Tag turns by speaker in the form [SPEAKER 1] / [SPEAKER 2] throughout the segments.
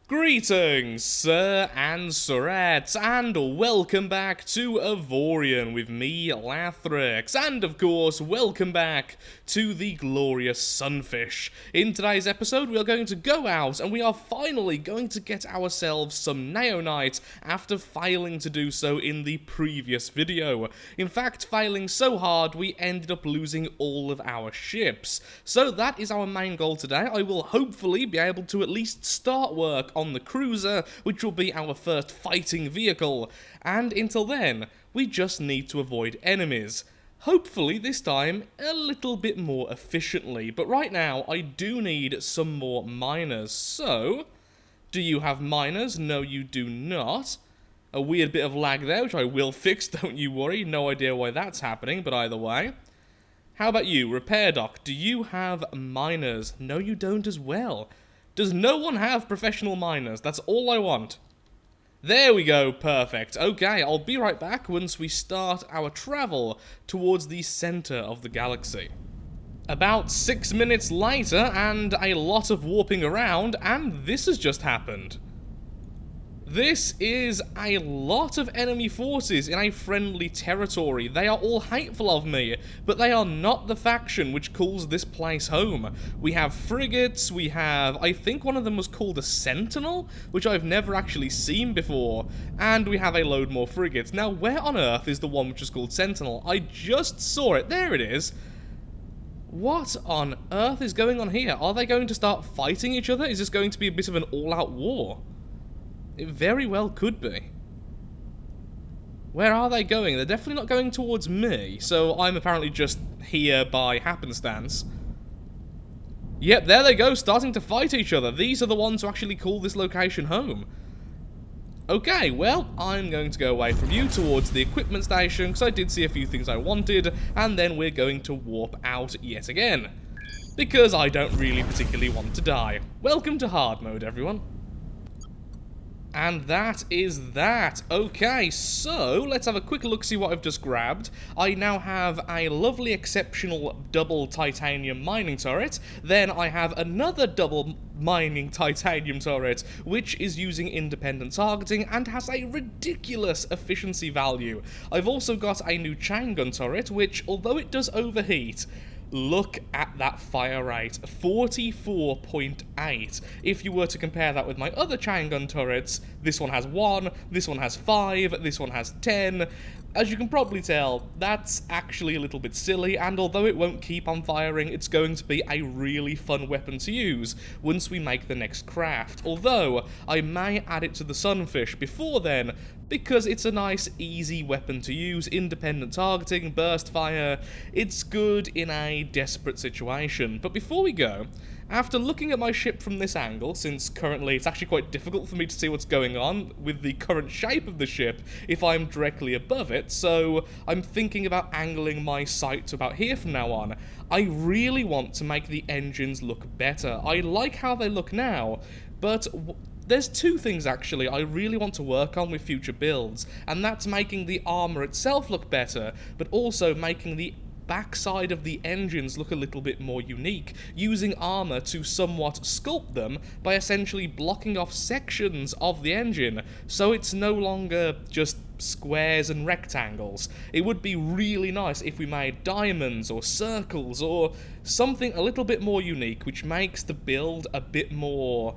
[SPEAKER 1] Greetings, sir and sirettes, and welcome back to Avorion with me, Lathrix, and of course, welcome back to the glorious Sunfish. In today's episode, we are going to go out, and we are finally going to get ourselves some Neonite after failing to do so in the previous video. In fact, failing so hard, we ended up losing all of our ships. So that is our main goal today. I will hopefully be able to at least start work on the cruiser, which will be our first fighting vehicle, and until then, we just need to avoid enemies. Hopefully this time a little bit more efficiently, but right now I do need some more miners. So, do you have miners? No, you do not. A weird bit of lag there, which I will fix, don't you worry. No idea why that's happening, but either way. How about you, Repair Doc? Do you have miners? No, you don't as well. Does no one have professional miners? That's all I want. There we go, perfect. Okay, I'll be right back once we start our travel towards the center of the galaxy. About 6 minutes later, and a lot of warping around, and this has just happened. This is a lot of enemy forces in a friendly territory. They are all hateful of me, but they are not the faction which calls this place home. We have frigates, we have, I think one of them was called a Sentinel, which I've never actually seen before, and we have a load more frigates. Now, where on earth is the one which is called Sentinel? I just saw it. There it is. What on earth is going on here? Are they going to start fighting each other? Is this going to be a bit of an all-out war? It very well could be. Where are they going? They're definitely not going towards me, so I'm apparently just here by happenstance. Yep, there they go, starting to fight each other. These are the ones who actually call this location home. Okay, well, I'm going to go away from you towards the equipment station, because I did see a few things I wanted, and then we're going to warp out yet again. Because I don't really particularly want to die. Welcome to hard mode, everyone. And that is that. Okay, so let's have a quick look, see what I've just grabbed. I now have a lovely, exceptional double titanium mining turret. Then I have another double mining titanium turret, which is using independent targeting and has a ridiculous efficiency value. I've also got a new chain gun turret, which, although it does overheat, look at that fire rate, 44.8. If you were to compare that with my other chain gun turrets, this one has 1, this one has 5, this one has 10. As you can probably tell, that's actually a little bit silly, and although it won't keep on firing, it's going to be a really fun weapon to use once we make the next craft. Although, I may add it to the Sunfish before then, because it's a nice, easy weapon to use, independent targeting, burst fire. It's good in a desperate situation. But before we go, after looking at my ship from this angle, since currently it's actually quite difficult for me to see what's going on with the current shape of the ship if I'm directly above it, so I'm thinking about angling my sight to about here from now on. I really want to make the engines look better. I like how they look now, but there's two things actually I really want to work on with future builds, and that's making the armor itself look better, but also making the backside of the engines look a little bit more unique, using armor to somewhat sculpt them by essentially blocking off sections of the engine, so it's no longer just squares and rectangles. It would be really nice if we made diamonds or circles or something a little bit more unique, which makes the build a bit more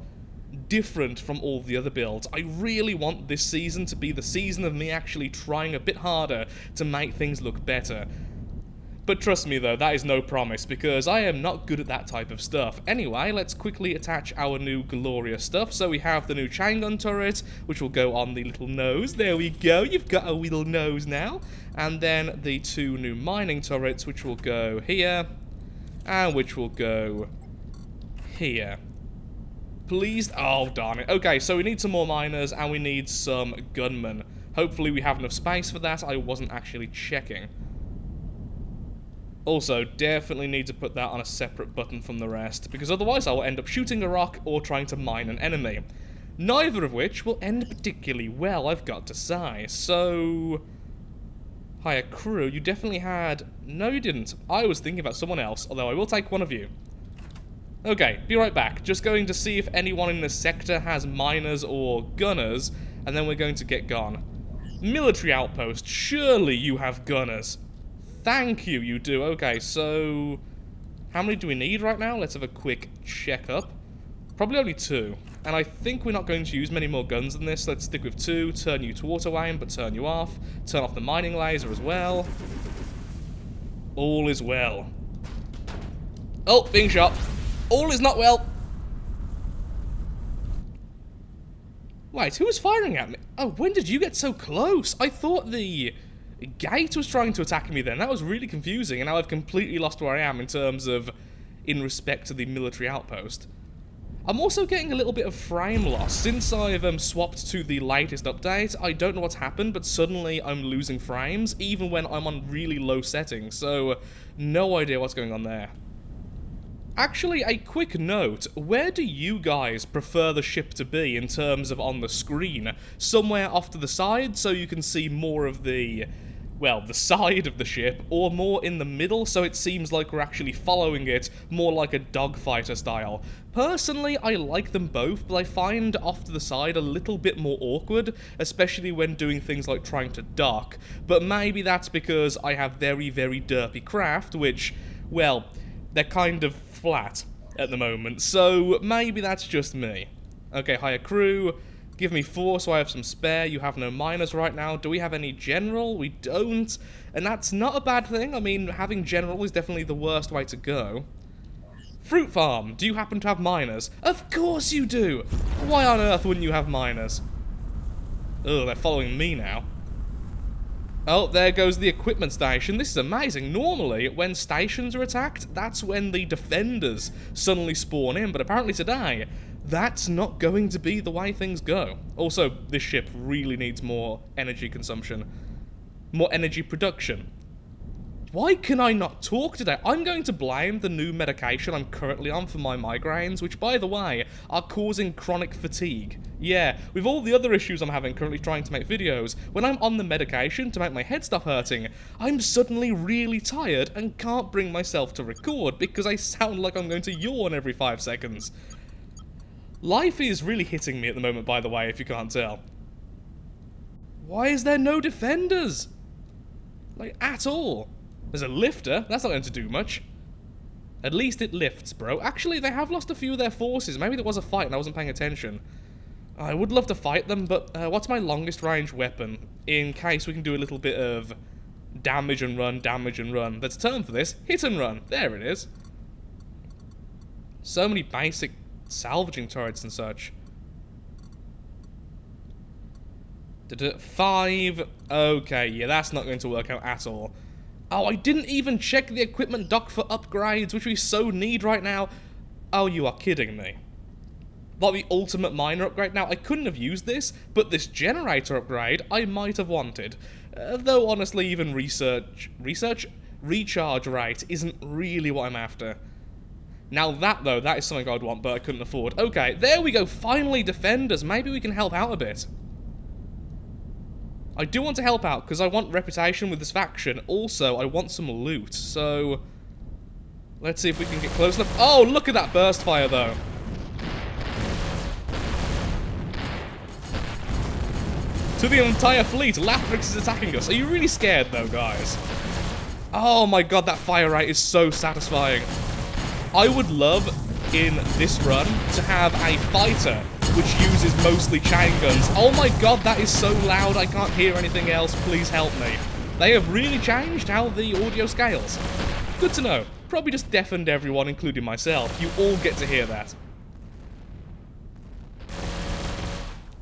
[SPEAKER 1] different from all the other builds. I really want this season to be the season of me actually trying a bit harder to make things look better. But trust me though, that is no promise, because I am not good at that type of stuff. Anyway, let's quickly attach our new glorious stuff. So we have the new chain gun turret, which will go on the little nose. There we go, you've got a little nose now. And then the two new mining turrets, which will go here, and which will go here. Please, oh darn it. Okay, so we need some more miners, and we need some gunmen. Hopefully we have enough space for that. I wasn't actually checking. Also, definitely need to put that on a separate button from the rest, because otherwise I will end up shooting a rock or trying to mine an enemy. Neither of which will end particularly well, I've got to say. So, Hiya crew, you definitely had... No, you didn't. I was thinking about someone else, although I will take one of you. Okay, be right back. Just going to see if anyone in the sector has miners or gunners, and then we're going to get gone. Military outpost, surely you have gunners. Thank you, you do. Okay, so how many do we need right now? Let's have a quick check-up. Probably only 2. And I think we're not going to use many more guns than this. Let's stick with 2. Turn you to auto-aim, but turn you off. Turn off the mining laser as well. All is well. Oh, being shot. All is not well. Wait, who was firing at me? Oh, when did you get so close? I thought the gate was trying to attack me then. That was really confusing, and now I've completely lost where I am in terms of, in respect to the military outpost. I'm also getting a little bit of frame loss. Since I've swapped to the latest update, I don't know what's happened, but suddenly I'm losing frames, even when I'm on really low settings, so no idea what's going on there. Actually, a quick note, where do you guys prefer the ship to be in terms of on the screen? Somewhere off to the side so you can see more of the, well, the side of the ship, or more in the middle so it seems like we're actually following it, more like a dogfighter style? Personally, I like them both, but I find off to the side a little bit more awkward, especially when doing things like trying to dock. But maybe that's because I have very, very derpy craft, which, well, they're kind of flat at the moment, so maybe that's just me. Okay, hire crew. Give me 4 so I have some spare. You have no miners right now. Do we have any general? We don't. And that's not a bad thing. I mean, having general is definitely the worst way to go. Fruit farm. Do you happen to have miners? Of course you do! Why on earth wouldn't you have miners? Oh, they're following me now. Oh, there goes the equipment station. This is amazing. Normally, when stations are attacked, that's when the defenders suddenly spawn in, but apparently today, that's not going to be the way things go. Also, this ship really needs more energy consumption. More energy production. Why can I not talk today? I'm going to blame the new medication I'm currently on for my migraines, which, by the way, are causing chronic fatigue. Yeah, with all the other issues I'm having currently trying to make videos, when I'm on the medication to make my head stop hurting, I'm suddenly really tired and can't bring myself to record because I sound like I'm going to yawn every 5 seconds. Life is really hitting me at the moment, by the way, if you can't tell. Why is there no defenders? Like, at all? There's a lifter, that's not going to do much. At least it lifts, bro. Actually, they have lost a few of their forces. Maybe there was a fight and I wasn't paying attention. I would love to fight them, but what's my longest range weapon? In case we can do a little bit of damage and run, damage and run. There's a term for this. Hit and run. There it is. So many basic salvaging turrets and such. 5. Okay, yeah, that's not going to work out at all. Oh, I didn't even check the equipment dock for upgrades, which we so need right now. Oh, you are kidding me. Like the ultimate miner upgrade. Now, I couldn't have used this, but this generator upgrade I might have wanted. Though, honestly, even recharge rate isn't really what I'm after. Now that, though, that is something I'd want, but I couldn't afford. Okay, there we go. Finally, defenders. Maybe we can help out a bit. I do want to help out, because I want reputation with this faction. Also, I want some loot, so let's see if we can get close enough. Oh, look at that burst fire, though. To the entire fleet, Lathrix is attacking us. Are you really scared, though, guys? Oh my god, that fire rate is so satisfying. I would love, in this run, to have a fighter which uses mostly chain guns. Oh my god, that is so loud, I can't hear anything else. Please help me. They have really changed how the audio scales. Good to know. Probably just deafened everyone, including myself. You all get to hear that.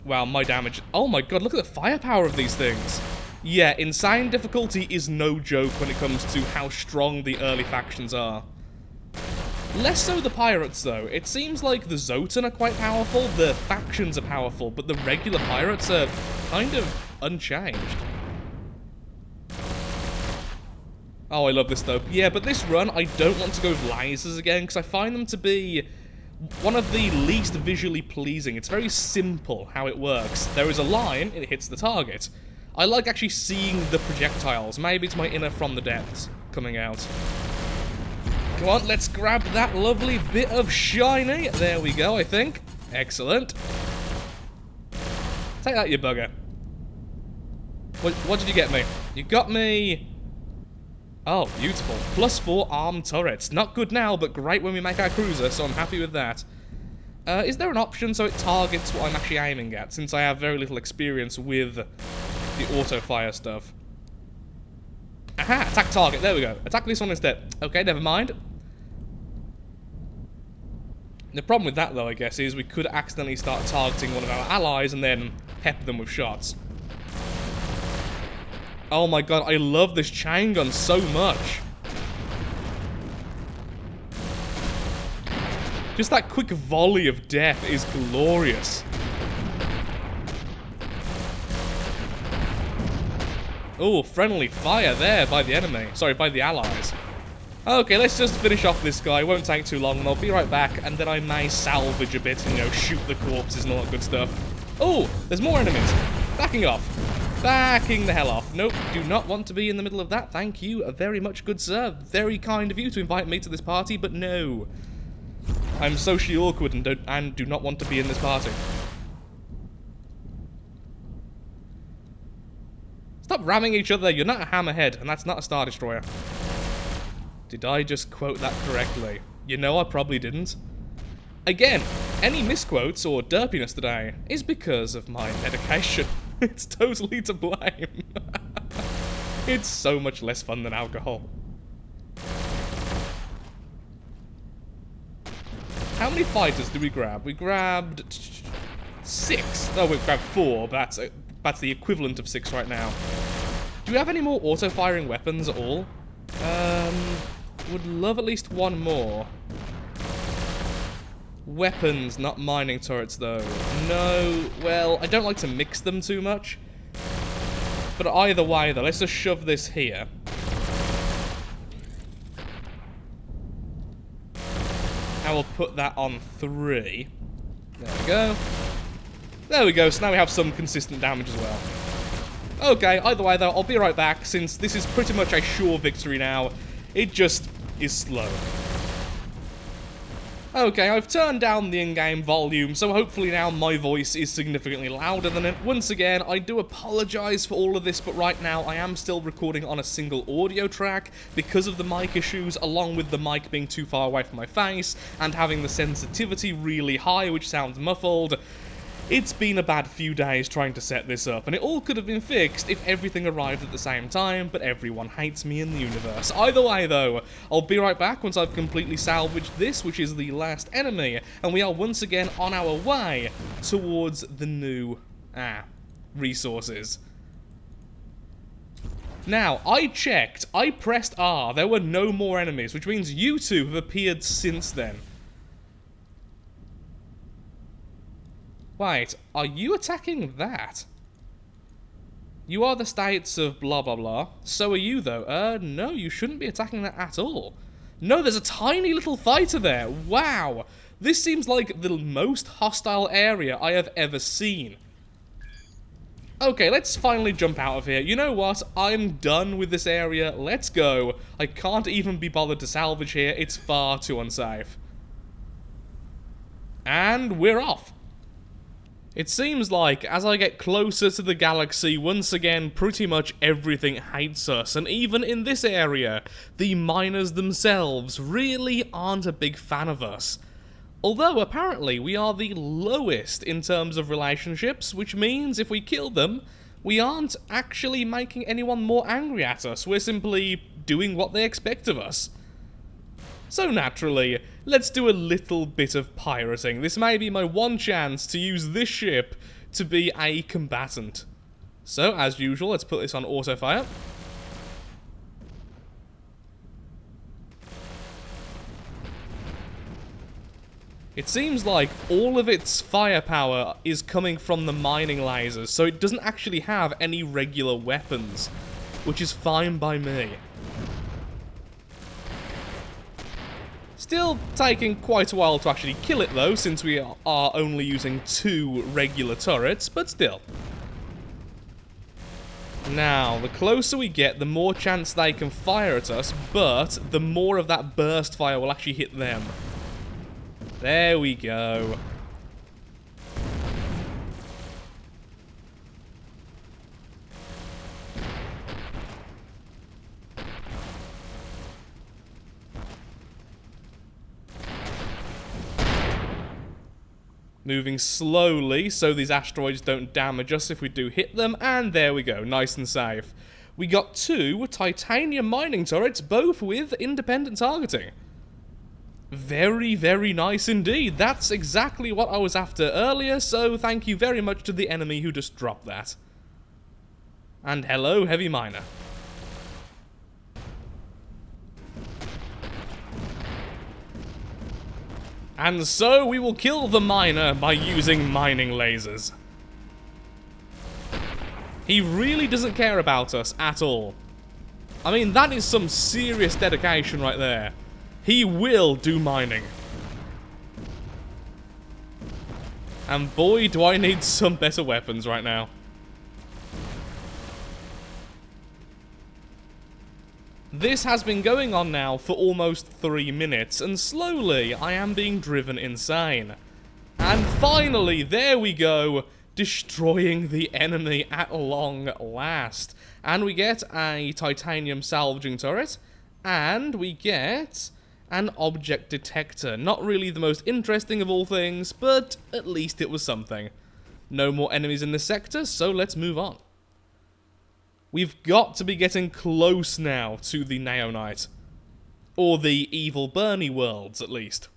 [SPEAKER 1] Wow, my damage. Oh my god, look at the firepower of these things. Yeah, insane difficulty is no joke when it comes to how strong the early factions are. Less so the pirates, though. It seems like the Zotan are quite powerful, the factions are powerful, but the regular pirates are kind of unchanged. Oh, I love this, though. Yeah, but this run, I don't want to go with lasers again, because I find them to be one of the least visually pleasing. It's very simple how it works. There is a line, it hits the target. I like actually seeing the projectiles. Maybe it's my inner from the depths coming out. Come on, let's grab that lovely bit of shiny. There we go, I think. Excellent. Take that, you bugger. What did you get me? You got me... Oh, beautiful. +4 armed turrets. Not good now, but great when we make our cruiser, so I'm happy with that. Is there an option so it targets what I'm actually aiming at, since I have very little experience with the auto-fire stuff? Aha! Attack target. There we go. Attack this one instead. Okay, never mind. The problem with that, though, I guess, is we could accidentally start targeting one of our allies and then pep them with shots. Oh my god, I love this chain gun so much. Just that quick volley of death is glorious. Oh, friendly fire there by the enemy. Sorry, by the allies. Okay, let's just finish off this guy. It won't take too long, and I'll be right back, and then I may salvage a bit and, you know, shoot the corpses and all that good stuff. Oh, there's more enemies. Backing off. Backing the hell off. Nope, do not want to be in the middle of that. Thank you very much, good sir. Very kind of you to invite me to this party, but no. I'm socially awkward and do not want to be in this party. Stop ramming each other. You're not a hammerhead, and that's not a Star Destroyer. Did I just quote that correctly? You know I probably didn't. Again, any misquotes or derpiness today is because of my medication. It's totally to blame. It's so much less fun than alcohol. How many fighters did we grab? We grabbed 6. No, we grabbed 4, but that's the equivalent of 6 right now. Do we have any more auto-firing weapons at all? Would love at least one more. Weapons, not mining turrets, though. No, well, I don't like to mix them too much. But either way, though, let's just shove this here. I will put that on 3. There we go. There we go, so now we have some consistent damage as well. Okay, either way, though, I'll be right back, since this is pretty much a sure victory now. It just is slow. Okay, I've turned down the in-game volume, so hopefully now my voice is significantly louder than it. Once again, I do apologise for all of this, but right now I am still recording on a single audio track because of the mic issues, along with the mic being too far away from my face and having the sensitivity really high, which sounds muffled. It's been a bad few days trying to set this up, and it all could have been fixed if everything arrived at the same time, but everyone hates me in the universe. Either way, though, I'll be right back once I've completely salvaged this, which is the last enemy, and we are once again on our way towards the new, resources. Now, I checked, I pressed R, there were no more enemies, which means you two have appeared since then. Wait, are you attacking that? You are the states of blah blah blah. So are you though. No, you shouldn't be attacking that at all. No, there's a tiny little fighter there. Wow. This seems like the most hostile area I have ever seen. Okay, let's finally jump out of here. You know what? I'm done with this area. Let's go. I can't even be bothered to salvage here. It's far too unsafe. And we're off. It seems like, as I get closer to the galaxy, once again, pretty much everything hates us, and even in this area, the miners themselves really aren't a big fan of us. Although, apparently, we are the lowest in terms of relationships, which means if we kill them, we aren't actually making anyone more angry at us, we're simply doing what they expect of us. So naturally, let's do a little bit of pirating. This may be my one chance to use this ship to be a combatant. So, as usual, let's put this on auto-fire. It seems like all of its firepower is coming from the mining lasers, so it doesn't actually have any regular weapons, which is fine by me. Still taking quite a while to actually kill it though, since we are only using 2 regular turrets, but still. Now, the closer we get, the more chance they can fire at us, but the more of that burst fire will actually hit them. There we go. Moving slowly so these asteroids don't damage us if we do hit them, and there we go, nice and safe. We got 2 titanium mining turrets, both with independent targeting. Very, very nice indeed. That's exactly what I was after earlier, so thank you very much to the enemy who just dropped that. And hello, heavy miner. And so we will kill the miner by using mining lasers. He really doesn't care about us at all. I mean, that is some serious dedication right there. He will do mining. And boy, do I need some better weapons right now. This has been going on now for almost 3 minutes, and slowly I am being driven insane. And finally, there we go, destroying the enemy at long last. And we get a titanium salvaging turret, and we get an object detector. Not really the most interesting of all things, but at least it was something. No more enemies in this sector, so let's move on. We've got to be getting close now to the Neonite. Or the evil Bernie worlds, at least.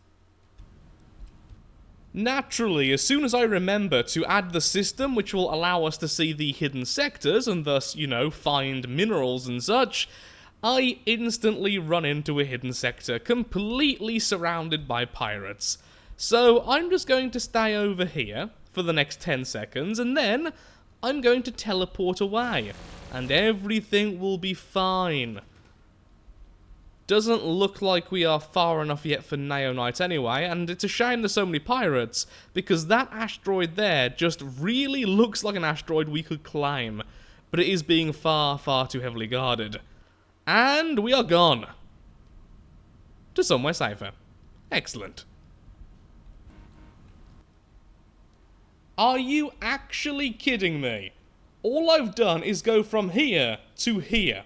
[SPEAKER 1] Naturally, as soon as I remember to add the system which will allow us to see the hidden sectors and thus, you know, find minerals and such, I instantly run into a hidden sector completely surrounded by pirates. So I'm just going to stay over here for the next 10 seconds and then I'm going to teleport away. And everything will be fine. Doesn't look like we are far enough yet for Neonite anyway, and it's a shame there's so many pirates, because that asteroid there just really looks like an asteroid we could claim, but it is being far, far too heavily guarded. And we are gone. To somewhere safer. Excellent. Are you actually kidding me? All I've done is go from here to here.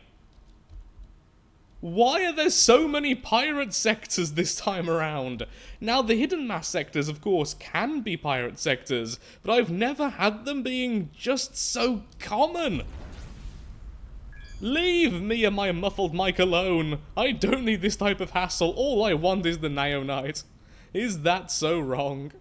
[SPEAKER 1] Why are there so many pirate sectors this time around? Now, the hidden mass sectors, of course, can be pirate sectors, but I've never had them being just so common. Leave me and my muffled mic alone. I don't need this type of hassle. All I want is the Neonite. Is that so wrong?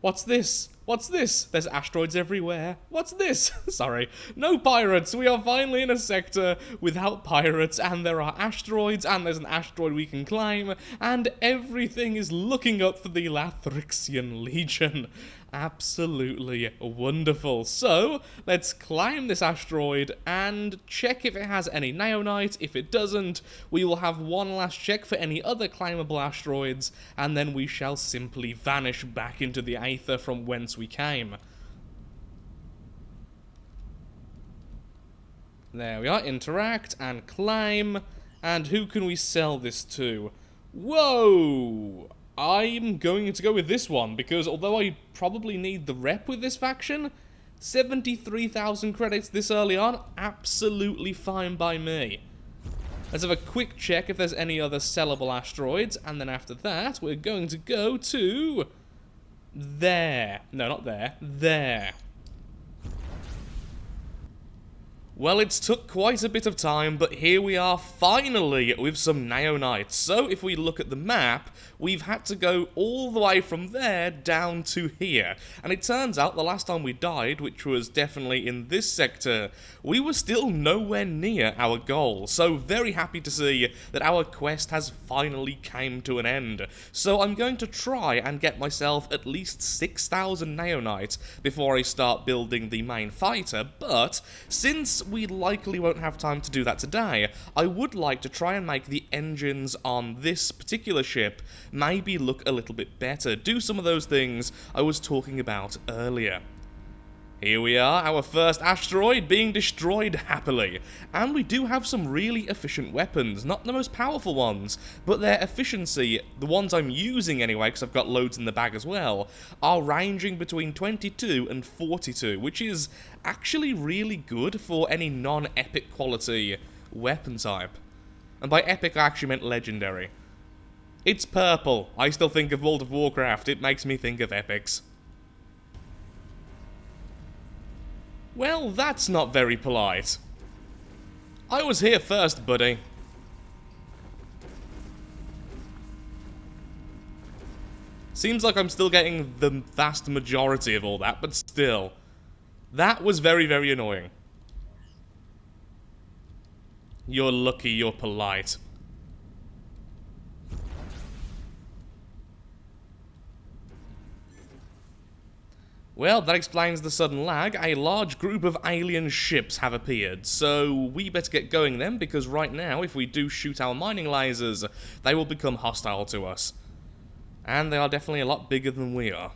[SPEAKER 1] What's this? What's this? There's asteroids everywhere. What's this? Sorry. No pirates. We are finally in a sector without pirates, and there are asteroids, and there's an asteroid we can climb, and everything is looking up for the Lathrixian Legion. Absolutely wonderful. So, let's climb this asteroid and check if it has any Neonite. If it doesn't, we will have one last check for any other climbable asteroids, and then we shall simply vanish back into the aether from whence we came. There we are, interact and climb, and who can we sell this to? Whoa! I'm going to go with this one, because although I probably need the rep with this faction, 73,000 credits this early on, absolutely fine by me. Let's have a quick check if there's any other sellable asteroids, and then after that, we're going to go to... there. No, not there. There. Well, it's took quite a bit of time, but here we are finally with some Neonites. So if we look at the map, we've had to go all the way from there down to here. And it turns out the last time we died, which was definitely in this sector, we were still nowhere near our goal. So very happy to see that our quest has finally came to an end. So I'm going to try and get myself at least 6,000 Neonites before I start building the main fighter, but since we likely won't have time to do that today, I would like to try and make the engines on this particular ship maybe look a little bit better, do some of those things I was talking about earlier. Here we are, our first asteroid being destroyed happily. And we do have some really efficient weapons, not the most powerful ones, but their efficiency, the ones I'm using anyway, because I've got loads in the bag as well, are ranging between 22 and 42, which is actually really good for any non-epic quality weapon type. And by epic I actually meant legendary. It's purple. I still think of World of Warcraft, it makes me think of epics. Well, that's not very polite. I was here first, buddy. Seems like I'm still getting the vast majority of all that, but still. That was very, very annoying. You're lucky you're polite. Well, that explains the sudden lag. A large group of alien ships have appeared, so we better get going then, because right now, if we do shoot our mining lasers, they will become hostile to us. And they are definitely a lot bigger than we are.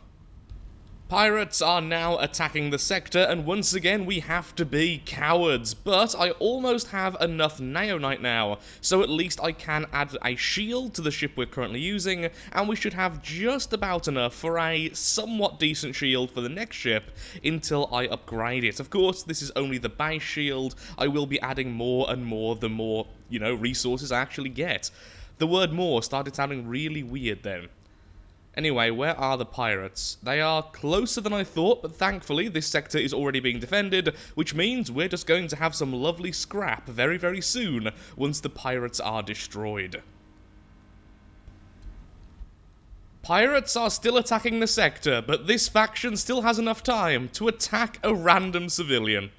[SPEAKER 1] Pirates are now attacking the sector, and once again we have to be cowards, but I almost have enough Neonite now, so at least I can add a shield to the ship we're currently using, and we should have just about enough for a somewhat decent shield for the next ship until I upgrade it. Of course, this is only the base shield. I will be adding more and more the more, resources I actually get. The word more started sounding really weird then. Anyway, where are the pirates? They are closer than I thought, but thankfully this sector is already being defended, which means we're just going to have some lovely scrap very, very soon once the pirates are destroyed. Pirates are still attacking the sector, but this faction still has enough time to attack a random civilian.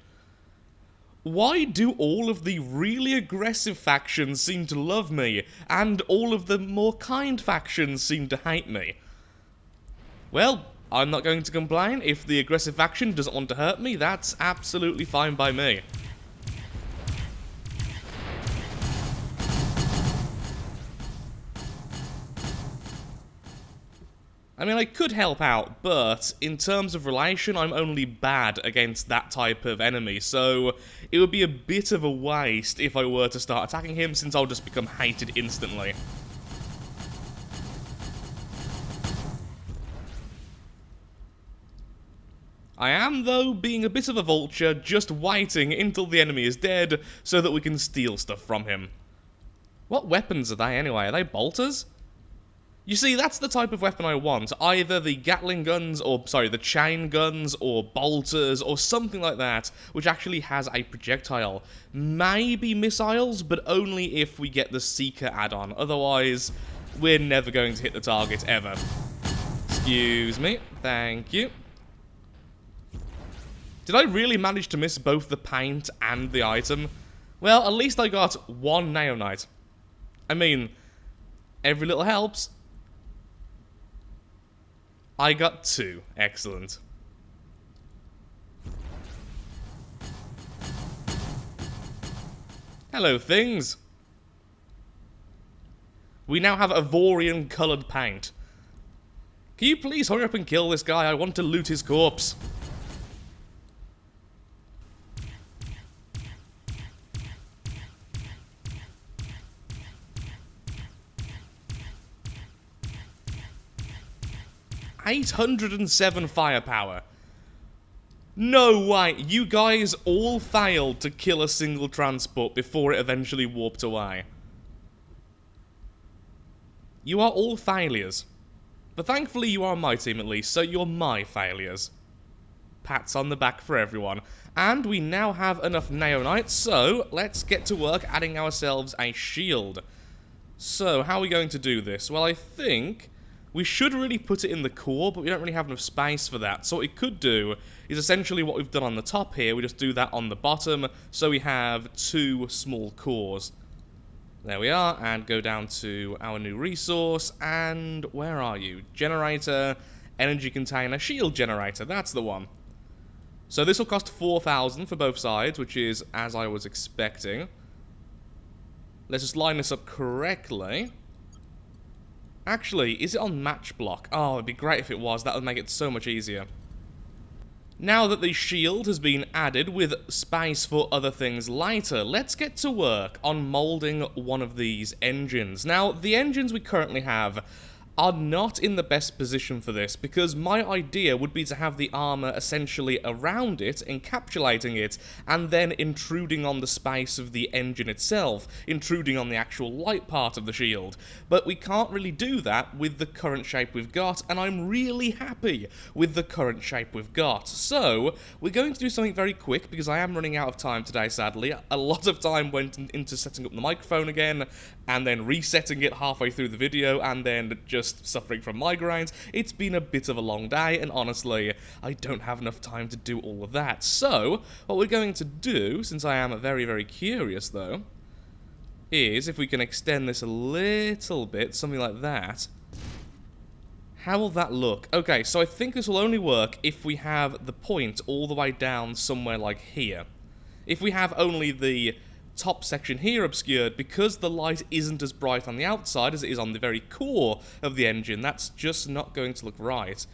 [SPEAKER 1] Why do all of the really aggressive factions seem to love me, and all of the more kind factions seem to hate me? Well, I'm not going to complain. If the aggressive faction doesn't want to hurt me, that's absolutely fine by me. I mean, I could help out, but in terms of relation, I'm only bad against that type of enemy, so it would be a bit of a waste if I were to start attacking him, since I'll just become hated instantly. I am, though, being a bit of a vulture, just waiting until the enemy is dead, so that we can steal stuff from him. What weapons are they, anyway? Are they bolters? You see, that's the type of weapon I want. Either the Gatling guns, or, sorry, the chain guns, or bolters, or something like that, which actually has a projectile. Maybe missiles, but only if we get the Seeker add-on. Otherwise, we're never going to hit the target, ever. Excuse me. Thank you. Did I really manage to miss both the paint and the item? Well, at least I got one Neonite. I mean, every little helps. I got 2. Excellent. Hello, things. We now have Avorion coloured paint. Can you please hurry up and kill this guy? I want to loot his corpse. $807 firepower. No way, you guys all failed to kill a single transport before it eventually warped away. You are all failures. But thankfully you are my team at least, so you're my failures. Pats on the back for everyone. And we now have enough Neonites, so let's get to work adding ourselves a shield. So, how are we going to do this? Well, I think we should really put it in the core, but we don't really have enough space for that. So what we could do is essentially what we've done on the top here. We just do that on the bottom, so we have 2 small cores. There we are, and go down to our new resource, and where are you? Generator, energy container, shield generator, that's the one. So this will cost 4,000 for both sides, which is as I was expecting. Let's just line this up correctly. Actually, is it on match block? Oh, it'd be great if it was. That would make it so much easier. Now that the shield has been added with space for other things later, let's get to work on moulding one of these engines. Now, the engines we currently have are not in the best position for this, because my idea would be to have the armor essentially around it, encapsulating it, and then intruding on the space of the engine itself, intruding on the actual light part of the shield. But we can't really do that with the current shape we've got, and I'm really happy with the current shape we've got. So, we're going to do something very quick, because I am running out of time today, sadly. A lot of time went into setting up the microphone again, and then resetting it halfway through the video, and then just suffering from migraines. It's been a bit of a long day, and honestly, I don't have enough time to do all of that. So, what we're going to do, since I am very, very curious though, is if we can extend this a little bit, something like that. How will that look? Okay, so I think this will only work if we have the point all the way down somewhere like here. If we have only the top section here obscured, because the light isn't as bright on the outside as it is on the very core of the engine, that's just not going to look right.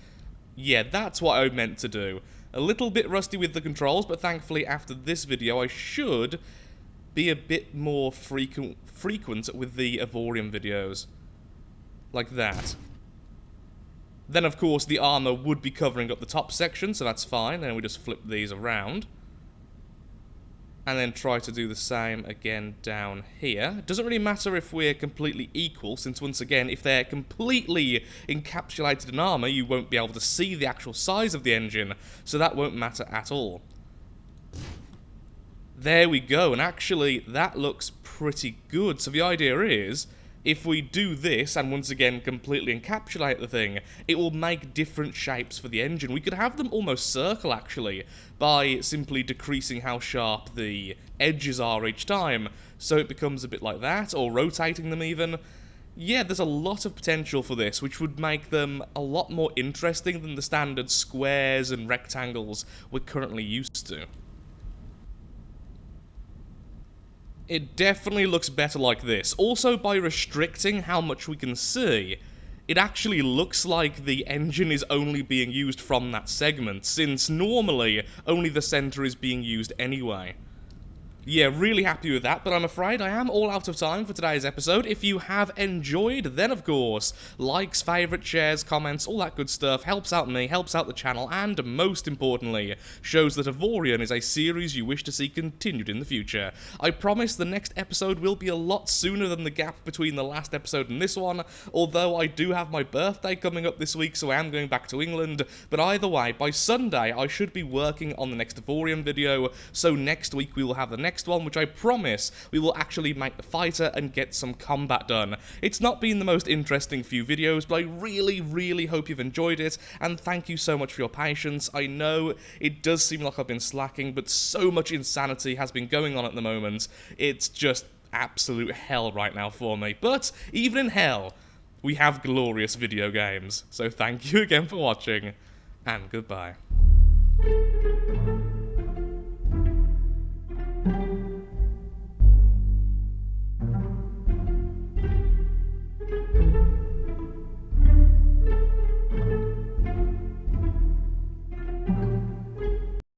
[SPEAKER 1] Yeah, that's what I meant to do. A little bit rusty with the controls, but thankfully after this video I should be a bit more frequent with the Avorion videos. Like that. Then of course the armor would be covering up the top section, so that's fine, and we just flip these around. And then try to do the same again down here. It doesn't really matter if we're completely equal, since once again, if they're completely encapsulated in armor, you won't be able to see the actual size of the engine, so that won't matter at all. There we go, and actually, that looks pretty good. So the idea is, if we do this, and once again completely encapsulate the thing, it will make different shapes for the engine. We could have them almost circle, actually, by simply decreasing how sharp the edges are each time, so it becomes a bit like that, or rotating them even. Yeah, there's a lot of potential for this, which would make them a lot more interesting than the standard squares and rectangles we're currently used to. It definitely looks better like this. Also, by restricting how much we can see, it actually looks like the engine is only being used from that segment, since normally only the center is being used anyway. Yeah, really happy with that, but I'm afraid I am all out of time for today's episode. If you have enjoyed, then of course, likes, favourites, shares, comments, all that good stuff helps out me, helps out the channel, and most importantly, shows that Avorion is a series you wish to see continued in the future. I promise the next episode will be a lot sooner than the gap between the last episode and this one, although I do have my birthday coming up this week, so I am going back to England, but either way, by Sunday I should be working on the next Avorion video, so next week we will have the next one, which I promise we will actually make the fighter and get some combat done. It's not been the most interesting few videos, but I really, really hope you've enjoyed it, and thank you so much for your patience. I know it does seem like I've been slacking, but so much insanity has been going on at the moment. It's just absolute hell right now for me. But even in hell, we have glorious video games. So thank you again for watching, and goodbye.